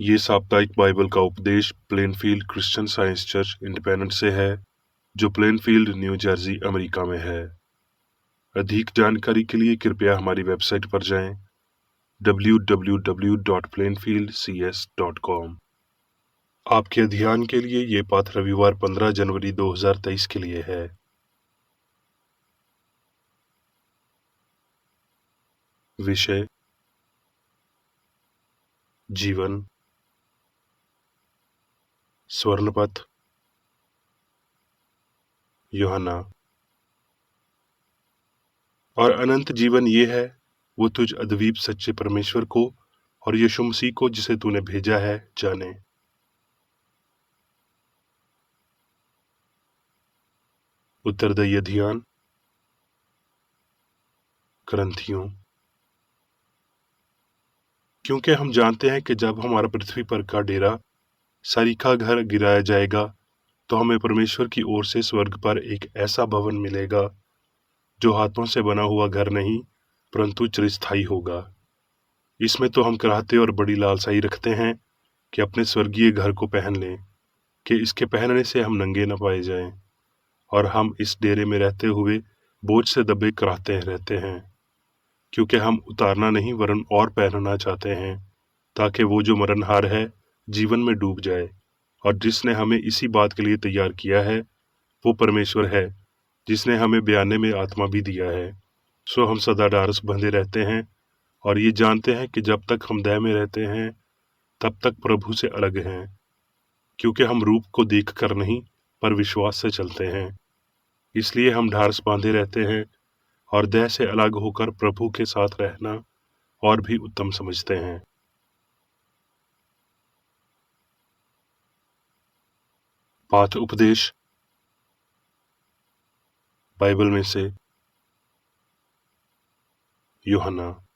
ये साप्ताहिक बाइबल का उपदेश Plainfield Christian science church independent से है, जो प्लेनफील्ड, न्यू जर्सी, अमेरिका में है। अधिक जानकारी के लिए कृपया हमारी वेबसाइट पर जाएं www.plainfieldcs.com। आपके ध्यान के लिए ये पाठ रविवार 15 जनवरी 2023 के लिए है। विषय: जीवन, स्वर्णपथ, यूहन्ना। और अनंत जीवन ये है, वो तुझ अद्वितीय सच्चे परमेश्वर को और यीशु मसीह को, जिसे तूने भेजा है, जाने। उत्तरदायी ध्यान। ग्रंथियों। क्योंकि हम जानते हैं कि जब हमारा पृथ्वी पर का डेरा सरीखा घर गिराया जाएगा, तो हमें परमेश्वर की ओर से स्वर्ग पर एक ऐसा भवन मिलेगा जो हाथों से बना हुआ घर नहीं, परंतु चिरस्थायी होगा। इसमें तो हम कराहते और बड़ी लालसाई रखते हैं कि अपने स्वर्गीय घर को पहन लें, कि इसके पहनने से हम नंगे न पाए जाएं, और हम इस डेरे में रहते हुए बोझ से दबे कराहते रहते हैं, क्योंकि हम उतारना नहीं वरन और पहनना चाहते हैं, ताकि वो जो मरणहार है जीवन में डूब जाए। और जिसने हमें इसी बात के लिए तैयार किया है वो परमेश्वर है, जिसने हमें बयाने में आत्मा भी दिया है। सो हम सदा ढारस बंधे रहते हैं और ये जानते हैं कि जब तक हम देह में रहते हैं तब तक प्रभु से अलग हैं, क्योंकि हम रूप को देख कर नहीं पर विश्वास से चलते हैं। इसलिए हम ढारस बांधे रहते हैं और देह से अलग होकर प्रभु के साथ रहना और भी उत्तम समझते हैं। पाठ उपदेश बाइबल में से यूहन्ना।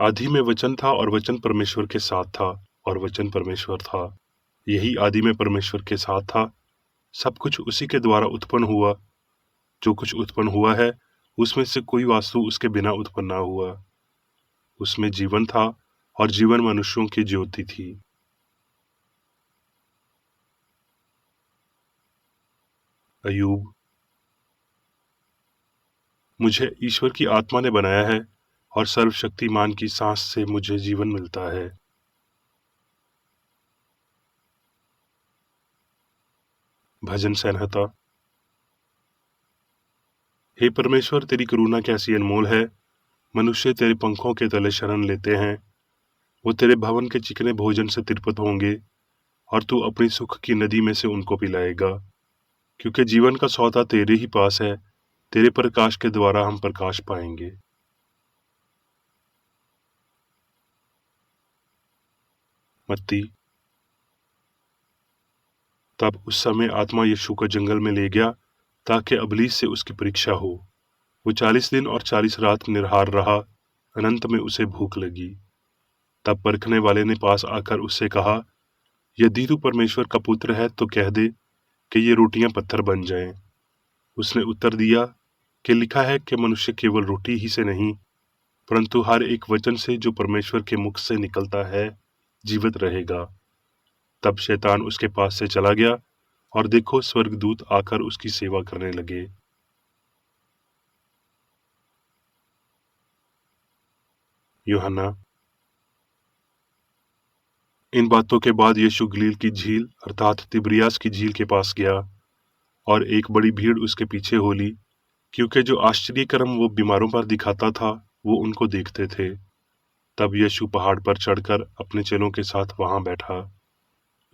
आदि में वचन था और वचन परमेश्वर के साथ था और वचन परमेश्वर था। यही आदि में परमेश्वर के साथ था। सब कुछ उसी के द्वारा उत्पन्न हुआ। जो कुछ उत्पन्न हुआ है उसमें से कोई वास्तु उसके बिना उत्पन्न ना हुआ। उसमें जीवन था और जीवन मनुष्यों की ज्योति थी। अयूब। मुझे ईश्वर की आत्मा ने बनाया है और सर्वशक्तिमान की सांस से मुझे जीवन मिलता है। भजन संहिता। हे परमेश्वर, तेरी करुणा कैसी अनमोल है। मनुष्य तेरे पंखों के तले शरण लेते हैं। वो तेरे भवन के चिकने भोजन से तृप्त होंगे और तू अपनी सुख की नदी में से उनको पिलाएगा। क्योंकि जीवन का सौदा तेरे ही पास है, तेरे प्रकाश के द्वारा हम प्रकाश पाएंगे। मत्ती। तब उस समय आत्मा यीशु को जंगल में ले गया ताकि अबलीस से उसकी परीक्षा हो। वो 40 दिन और 40 रात निराहार रहा। अनंत में उसे भूख लगी। तब परखने वाले ने पास आकर उससे कहा, यदि तू परमेश्वर का पुत्र है तो कह दे कि ये रोटियां पत्थर बन जाएं। उसने उत्तर दिया कि लिखा है कि मनुष्य केवल रोटी ही से नहीं, परंतु हर एक वचन से जो परमेश्वर के मुख से निकलता है जीवित रहेगा। तब शैतान उसके पास से चला गया और देखो, स्वर्गदूत आकर उसकी सेवा करने लगे। यूहन्ना। इन बातों के बाद यीशु गलील की झील अर्थात तिबिरियास की झील के पास गया और एक बड़ी भीड़ उसके पीछे हो ली, क्योंकि जो आश्चर्य कर्म वो बीमारों पर दिखाता था वो उनको देखते थे। तब यीशु पहाड़ पर चढ़कर अपने चेलों के साथ वहां बैठा।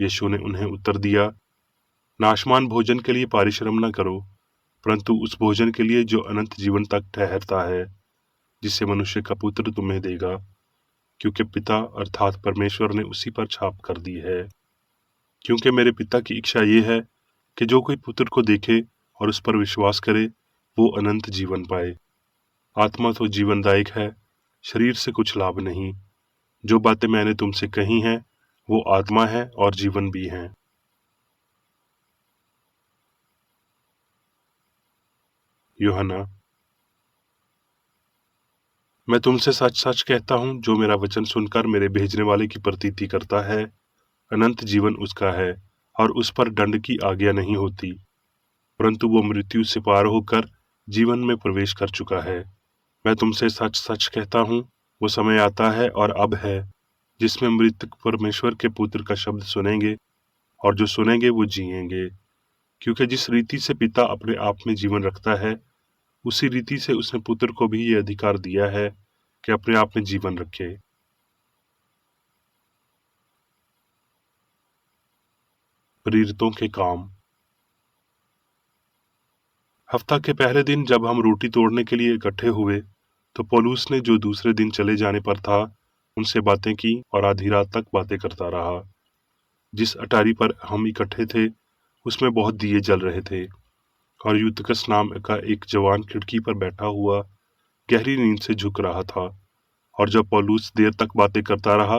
यीशु ने उन्हें उत्तर दिया, नाशमान भोजन के लिए परिश्रम न करो, परंतु उस भोजन के लिए जो अनंत जीवन तक ठहरता है, जिसे मनुष्य का पुत्र तुम्हें देगा, क्योंकि पिता अर्थात परमेश्वर ने उसी पर छाप कर दी है। क्योंकि मेरे पिता की इच्छा ये है कि जो कोई पुत्र को देखे और उस पर विश्वास करे वो अनंत जीवन पाए। आत्मा तो जीवनदायक है, शरीर से कुछ लाभ नहीं। जो बातें मैंने तुमसे कही हैं वो आत्मा है और जीवन भी हैं। यूहन्ना। मैं तुमसे सच सच कहता हूँ, जो मेरा वचन सुनकर मेरे भेजने वाले की प्रतीति करता है, अनंत जीवन उसका है, और उस पर दंड की आज्ञा नहीं होती, परंतु वो मृत्यु से पार होकर जीवन में प्रवेश कर चुका है। मैं तुमसे सच सच कहता हूँ, वो समय आता है और अब है, जिसमें मृतक परमेश्वर के पुत्र का शब्द सुनेंगे, और जो सुनेंगे वो जिएंगे। क्योंकि जिस रीति से पिता अपने आप में जीवन रखता है, उसी रीति से उसने पुत्र को भी ये अधिकार दिया है कि अपने आप में जीवन रखे। प्रेरितों के काम। हफ्ता के पहले दिन जब हम रोटी तोड़ने के लिए इकट्ठे हुए, तो पौलुस ने, जो दूसरे दिन चले जाने पर था, उनसे बातें की और आधी रात तक बातें करता रहा। जिस अटारी पर हम इकट्ठे थे, उसमें बहुत दिए जल रहे थे, और यूतुकस नाम का एक जवान खिड़की पर बैठा हुआ गहरी नींद से झुक रहा था। और जब पौलुस देर तक बातें करता रहा,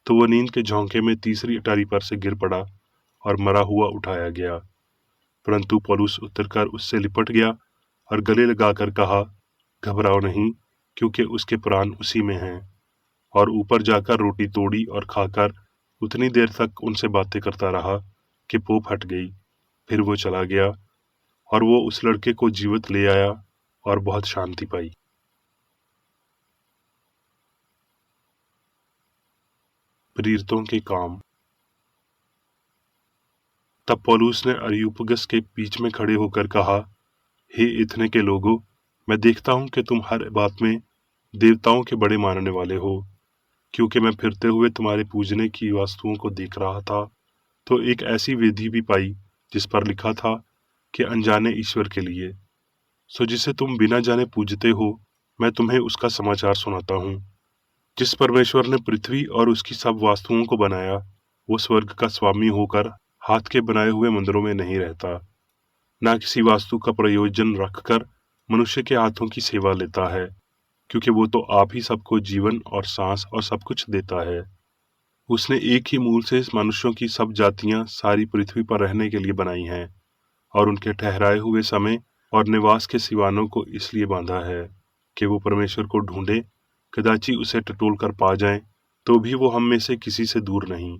तो वह नींद के झोंके में तीसरी अटारी पर से गिर पड़ा और मरा हुआ उठाया गया। परंतु पौलुस उतरकर उससे लिपट गया और गले लगाकर कहा, घबराओ नहीं, क्योंकि उसके प्राण उसी में हैं। और ऊपर जाकर रोटी तोड़ी और खाकर उतनी देर तक उनसे बातें करता रहा कि पोप हट गई। फिर वो चला गया, और वो उस लड़के को जीवित ले आया और बहुत शांति पाई। प्रेरितों के काम। तब पौलुस ने अरियुपगस के बीच में खड़े होकर कहा, हे इथने के लोगों, मैं देखता हूं कि तुम हर बात में देवताओं के बड़े मानने वाले हो। क्योंकि मैं फिरते हुए तुम्हारे पूजने की वस्तुओं को देख रहा था, तो एक ऐसी वेदी भी पाई जिस पर लिखा था कि अनजाने ईश्वर के लिए। सो जिसे तुम बिना जाने पूजते हो, मैं तुम्हें उसका समाचार सुनाता हूँ। जिस परमेश्वर ने पृथ्वी और उसकी सब वास्तुओं को बनाया, वो स्वर्ग का स्वामी होकर हाथ के बनाए हुए मंदिरों में नहीं रहता, ना किसी वास्तु का प्रयोजन रखकर मनुष्य के हाथों की सेवा लेता है, क्योंकि वो तो आप ही सबको जीवन और सांस और सब कुछ देता है। उसने एक ही मूल से इस मनुष्यों की सब जातियां सारी पृथ्वी पर रहने के लिए बनाई हैं, और उनके ठहराए हुए समय और निवास के सिवानों को इसलिए बांधा है कि वो परमेश्वर को ढूंढे, कदाची उसे टटोल कर पा जाएं, तो भी वो हम में से किसी से दूर नहीं,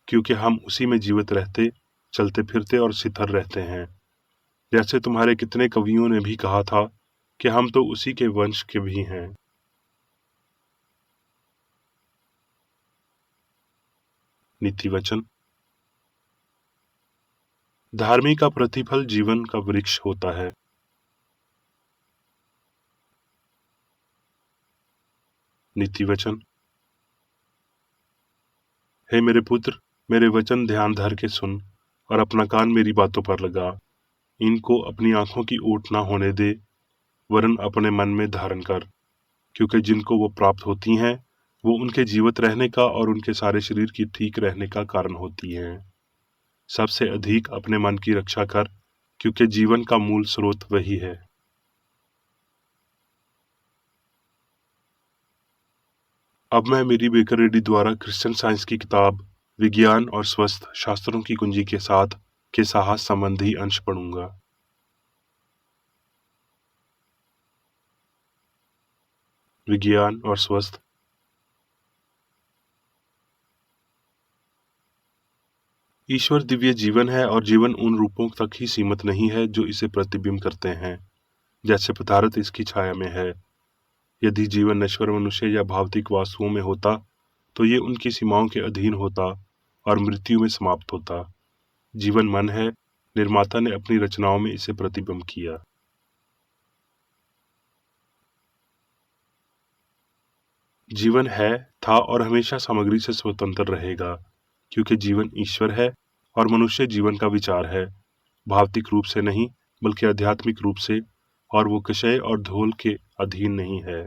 क्योंकि हम उसी में जीवित रहते, चलते फिरते और स्थिर रहते हैं। जैसे तुम्हारे कितने कवियों ने भी कहा था कि हम तो उसी के वंश के भी हैं। नीति वचन। धार्मिक का प्रतिफल जीवन का वृक्ष होता है। नीति वचन। हे मेरे पुत्र, मेरे वचन ध्यान धर के सुन और अपना कान मेरी बातों पर लगा। इनको अपनी आंखों की ओट ना होने दे, वरन अपने मन में धारण कर, क्योंकि जिनको वो प्राप्त होती हैं, वो उनके जीवित रहने का और उनके सारे शरीर की ठीक रहने का कारण होती हैं। सबसे अधिक अपने मन की रक्षा कर, क्योंकि जीवन का मूल स्रोत वही है। अब मैं मेरी बेकर रेड्डी द्वारा क्रिश्चियन साइंस की किताब विज्ञान और स्वस्थ शास्त्रों की कुंजी के साथ के साहस संबंधी अंश पढ़ूंगा। विज्ञान और स्वस्थ। ईश्वर दिव्य जीवन है, और जीवन उन रूपों तक ही सीमित नहीं है जो इसे प्रतिबिंब करते हैं, जैसे पदार्थ इसकी छाया में है। यदि जीवन नश्वर मनुष्य या भौतिक वास्तुओं में होता, तो ये उनकी सीमाओं के अधीन होता और मृत्यु में समाप्त होता। जीवन मन है, निर्माता ने अपनी रचनाओं में इसे प्रतिबिंब किया। जीवन है, था और हमेशा सामग्री से स्वतंत्र रहेगा, क्योंकि जीवन ईश्वर है और मनुष्य जीवन का विचार है, भौतिक रूप से नहीं बल्कि आध्यात्मिक रूप से, और वो क्षय और धूल के अधीन नहीं है।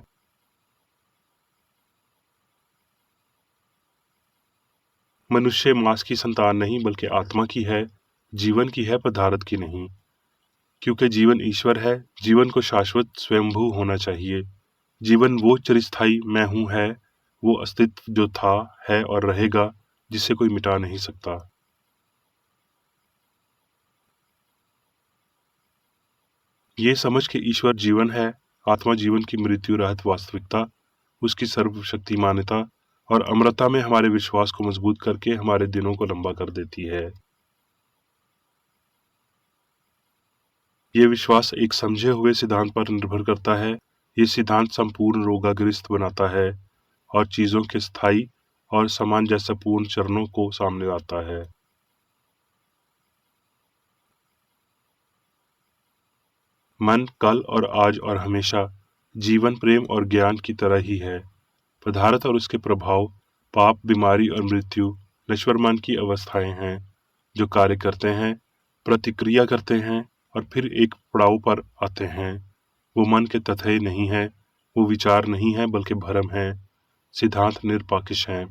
मनुष्य मांस की संतान नहीं बल्कि आत्मा की है, जीवन की है पदार्थ की नहीं। क्योंकि जीवन ईश्वर है, जीवन को शाश्वत स्वयंभू होना चाहिए। जीवन वो चिरस्थायी मैं हूं है, वो अस्तित्व जो था, है और रहेगा, जिसे कोई मिटा नहीं सकता। ये समझ के ईश्वर जीवन है आत्मा जीवन की मृत्यु रहित वास्तविकता, उसकी सर्वशक्तिमानता और अमरता में हमारे विश्वास को मजबूत करके हमारे दिनों को लंबा कर देती है। ये विश्वास एक समझे हुए सिद्धांत पर निर्भर करता है। ये सिद्धांत संपूर्ण रोगाग्रस्त बनाता है और चीजों के स्थायी और सामंजस्यपूर्ण चरणों को सामने लाता है। मन कल और आज और हमेशा जीवन, प्रेम और ज्ञान की तरह ही है। पदार्थ और उसके प्रभाव, पाप, बीमारी और मृत्यु नश्वर मन की अवस्थाएं हैं जो कार्य करते हैं, प्रतिक्रिया करते हैं और फिर एक पड़ाव पर आते हैं। वो मन के तथ्य नहीं है, वो विचार नहीं है, बल्कि भ्रम है। सिद्धांत निरपेक्ष हैं।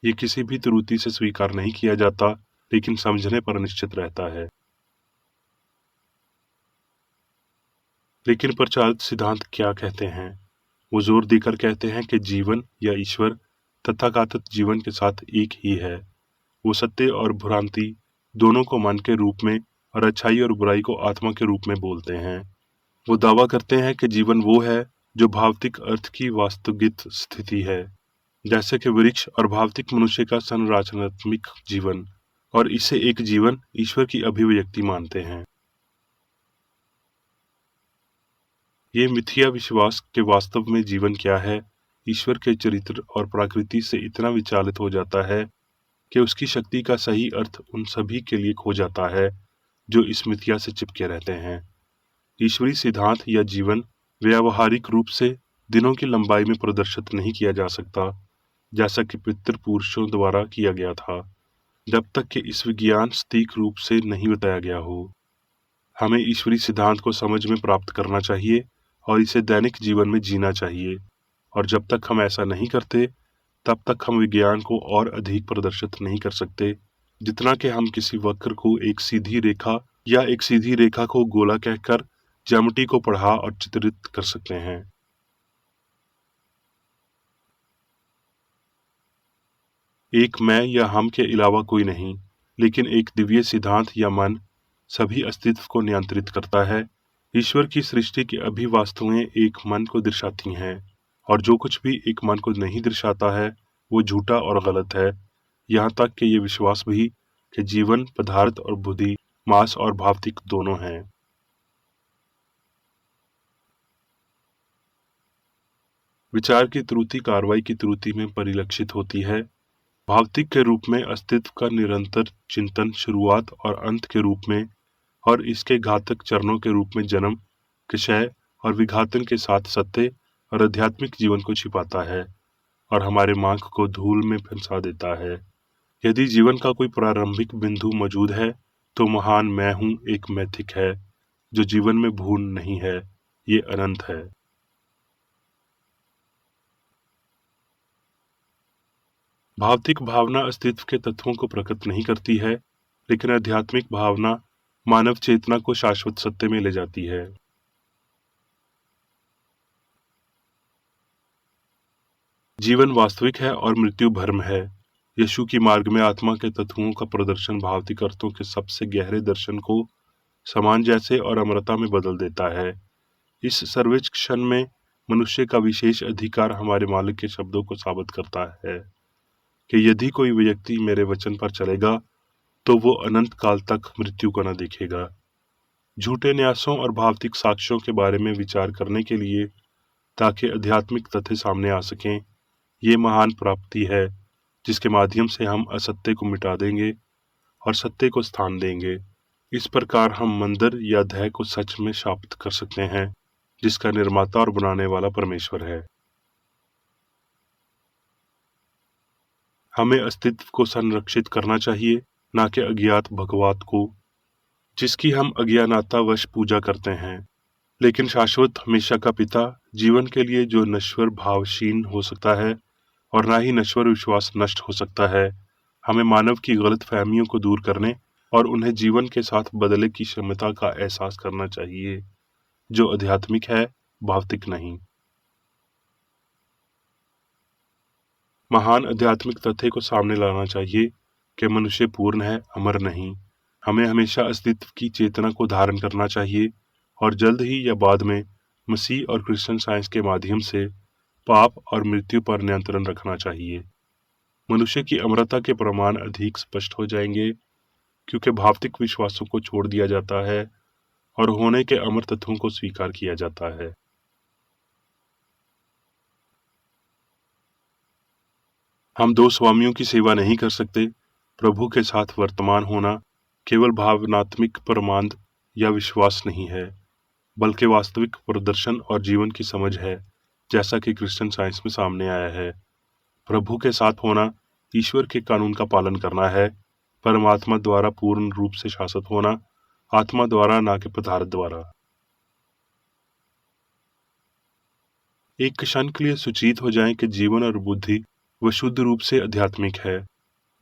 ये किसी भी त्रुटि से स्वीकार नहीं किया जाता, लेकिन समझने पर निश्चित रहता है। लेकिन प्रचलित सिद्धांत क्या कहते हैं? वो जोर देकर कहते हैं कि जीवन या ईश्वर तथाकथित जीवन के साथ एक ही है। वो सत्य और भ्रांति दोनों को मन के रूप में और अच्छाई और बुराई को आत्मा के रूप में बोलते हैं। वो दावा करते हैं कि जीवन वो है जो भौतिक अर्थ की वास्तविक स्थिति है, जैसे कि वृक्ष, और भौतिक मनुष्य का संरचनात्मक जीवन, और इसे एक जीवन ईश्वर की अभिव्यक्ति मानते हैं। ये मिथ्या विश्वास के वास्तव में जीवन क्या है, ईश्वर के चरित्र और प्रकृति से इतना विचलित हो जाता है कि उसकी शक्ति का सही अर्थ उन सभी के लिए खो जाता है जो इस मिथ्या से चिपके रहते हैं। ईश्वरीय सिद्धांत या जीवन व्यावहारिक रूप से दिनों की लंबाई में प्रदर्शित नहीं किया जा सकता, जैसा कि पितृ पुरुषों द्वारा किया गया था, जब तक कि इस विज्ञान सटीक रूप से नहीं बताया गया हो। हमें ईश्वरीय सिद्धांत को समझ में प्राप्त करना चाहिए और इसे दैनिक जीवन में जीना चाहिए, और जब तक हम ऐसा नहीं करते तब तक हम विज्ञान को और अधिक प्रदर्शित नहीं कर सकते, जितना कि हम किसी वक्र को एक सीधी रेखा या एक सीधी रेखा को गोला कहकर ज्यामिति को पढ़ा और चित्रित कर सकते हैं। एक मैं या हम के अलावा कोई नहीं, लेकिन एक दिव्य सिद्धांत या मन सभी अस्तित्व को नियंत्रित करता है। ईश्वर की सृष्टि की अभिवास्तुएं एक मन को दर्शाती हैं, और जो कुछ भी एक मन को नहीं दर्शाता है वो झूठा और गलत है। यहाँ तक कि ये विश्वास भी कि जीवन पदार्थ और बुद्धि, मांस और भौतिक दोनों हैं। विचार की त्रुटि कार्रवाई की त्रुटि में परिलक्षित होती है। भौतिक के रूप में अस्तित्व का निरंतर चिंतन शुरुआत और अंत के रूप में, और इसके घातक चरणों के रूप में जन्म, क्षय और विघातन के साथ सत्य और आध्यात्मिक जीवन को छिपाता है और हमारे मार्ग को धूल में फंसा देता है। यदि जीवन का कोई प्रारंभिक बिंदु मौजूद है तो महान मैं हूं एक मैथिक है जो जीवन में भूल नहीं है, ये अनंत है। भौतिक भावना अस्तित्व के तत्वों को प्रकट नहीं करती है, लेकिन आध्यात्मिक भावना मानव चेतना को शाश्वत सत्य में ले जाती है। जीवन वास्तविक है और मृत्यु भ्रम है। यीशु की मार्ग में आत्मा के तत्वों का प्रदर्शन भौतिक अर्थों के सबसे गहरे दर्शन को समान जैसे और अमरता में बदल देता है। इस सर्वोच्च क्षण में मनुष्य का विशेष अधिकार हमारे मालिक के शब्दों को साबित करता है कि यदि कोई व्यक्ति मेरे वचन पर चलेगा तो वो अनंत काल तक मृत्यु को न देखेगा। झूठे न्यासों और भौतिक साक्ष्यों के बारे में विचार करने के लिए, ताकि आध्यात्मिक तथ्य सामने आ सकें, ये महान प्राप्ति है जिसके माध्यम से हम असत्य को मिटा देंगे और सत्य को स्थान देंगे। इस प्रकार हम मंदिर या ध्येय को सच में स्थापित कर सकते हैं जिसका निर्माता और बनाने वाला परमेश्वर है। हमें अस्तित्व को संरक्षित करना चाहिए, न कि अज्ञात भगवान को जिसकी हम अज्ञानतावश पूजा करते हैं, लेकिन शाश्वत हमेशा का पिता जीवन के लिए जो नश्वर भावशीन हो सकता है और ना ही नश्वर विश्वास नष्ट हो सकता है। हमें मानव की गलत फहमियों को दूर करने और उन्हें जीवन के साथ बदले की क्षमता का एहसास करना चाहिए, जो आध्यात्मिक है, भौतिक नहीं। महान आध्यात्मिक तथ्य को सामने लाना चाहिए कि मनुष्य पूर्ण है, अमर नहीं। हमें हमेशा अस्तित्व की चेतना को धारण करना चाहिए और जल्द ही या बाद में मसीह और क्रिश्चियन साइंस के माध्यम से पाप और मृत्यु पर नियंत्रण रखना चाहिए। मनुष्य की अमरता के प्रमाण अधिक स्पष्ट हो जाएंगे, क्योंकि भौतिक विश्वासों को छोड़ दिया जाता है और होने के अमर तत्वों को स्वीकार किया जाता है। हम दो स्वामियों की सेवा नहीं कर सकते। प्रभु के साथ वर्तमान होना केवल भावनात्मक प्रमाण या विश्वास नहीं है, बल्कि वास्तविक प्रदर्शन और जीवन की समझ है, जैसा कि क्रिश्चियन साइंस में सामने आया है। प्रभु के साथ होना ईश्वर के कानून का पालन करना है, परमात्मा द्वारा पूर्ण रूप से शासित होना, आत्मा द्वारा ना कि पदार्थ द्वारा। एक क्षण के लिए सुचित हो जाएं कि जीवन और बुद्धि वह शुद्ध रूप से आध्यात्मिक है,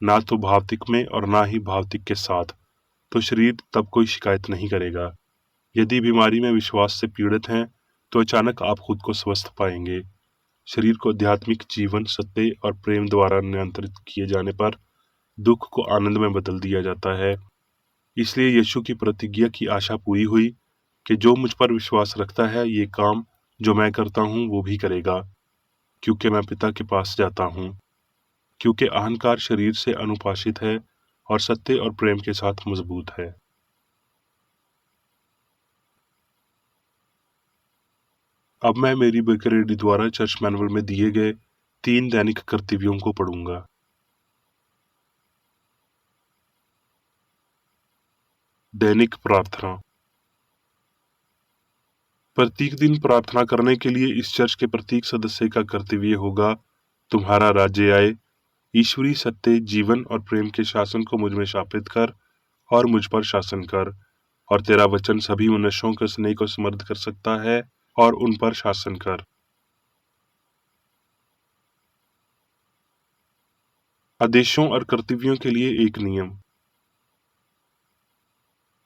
ना तो भौतिक में और ना ही भौतिक के साथ, तो शरीर तब कोई शिकायत नहीं करेगा। यदि बीमारी में विश्वास से पीड़ित हैं, तो अचानक आप खुद को स्वस्थ पाएंगे। शरीर को आध्यात्मिक जीवन, सत्य और प्रेम द्वारा नियंत्रित किए जाने पर दुख को आनंद में बदल दिया जाता है। इसलिए यीशु की प्रतिज्ञा की आशा पूरी हुई कि जो मुझ पर विश्वास रखता है, ये काम जो मैं करता हूँ वो भी करेगा, क्योंकि मैं पिता के पास जाता हूँ। क्योंकि अहंकार शरीर से अनुपाशित है और सत्य और प्रेम के साथ मजबूत है। अब मैं मेरी बेकरेडी द्वारा चर्च मैनुअल में दिए गए 3 दैनिक कर्तव्यों को पढ़ूंगा। दैनिक प्रार्थना। प्रत्येक दिन प्रार्थना करने के लिए इस चर्च के प्रत्येक सदस्य का कर्तव्य होगा, तुम्हारा राज्य आए, ईश्वरीय सत्य, जीवन और प्रेम के शासन को मुझ में स्थापित कर और मुझ पर शासन कर, और तेरा वचन सभी मनुष्यों के स्नेह को समर्थ कर सकता है और उन पर शासन कर। आदेशों और कर्तव्यों के लिए एक नियम।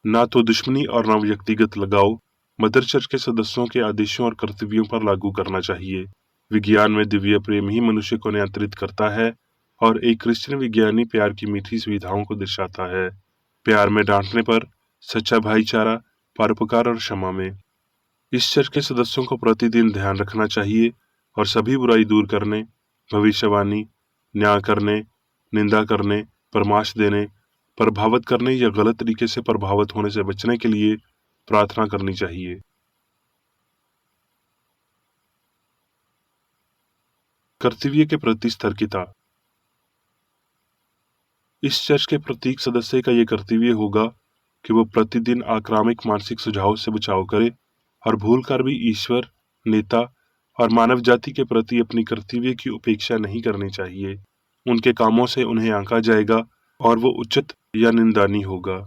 ना तो दुश्मनी और ना व्यक्तिगत लगाव मदर चर्च के सदस्यों के आदेशों और कर्तव्यों पर लागू करना चाहिए। विज्ञान में दिव्य प्रेम ही मनुष्य को नियंत्रित करता है और एक क्रिश्चियन विज्ञानी प्यार की मीठी सुविधाओं को दर्शाता है। प्यार में डांटने पर, सच्चा भाईचारा, परोपकार और क्षमा में। इस चर्च के सदस्यों को प्रतिदिन ध्यान रखना चाहिए और सभी बुराई दूर करने, भविष्यवाणी, न्याय करने, निंदा करने, परामर्श देने, प्रभावित करने या गलत तरीके से प्रभावित होने से बचने के लिए प्रार्थना करनी चाहिए। कर्तव्य के प्रति सतर्कता। इस चर्च के प्रत्येक सदस्य का यह कर्तव्य होगा कि वो प्रतिदिन आक्रामक मानसिक सुझाव से बचाव करे और भूल कर भी ईश्वर, नेता और मानव जाति के प्रति अपनी कर्तव्य की उपेक्षा नहीं करनी चाहिए। उनके कामों से उन्हें आंका जाएगा और वो उचित या निंदनीय होगा।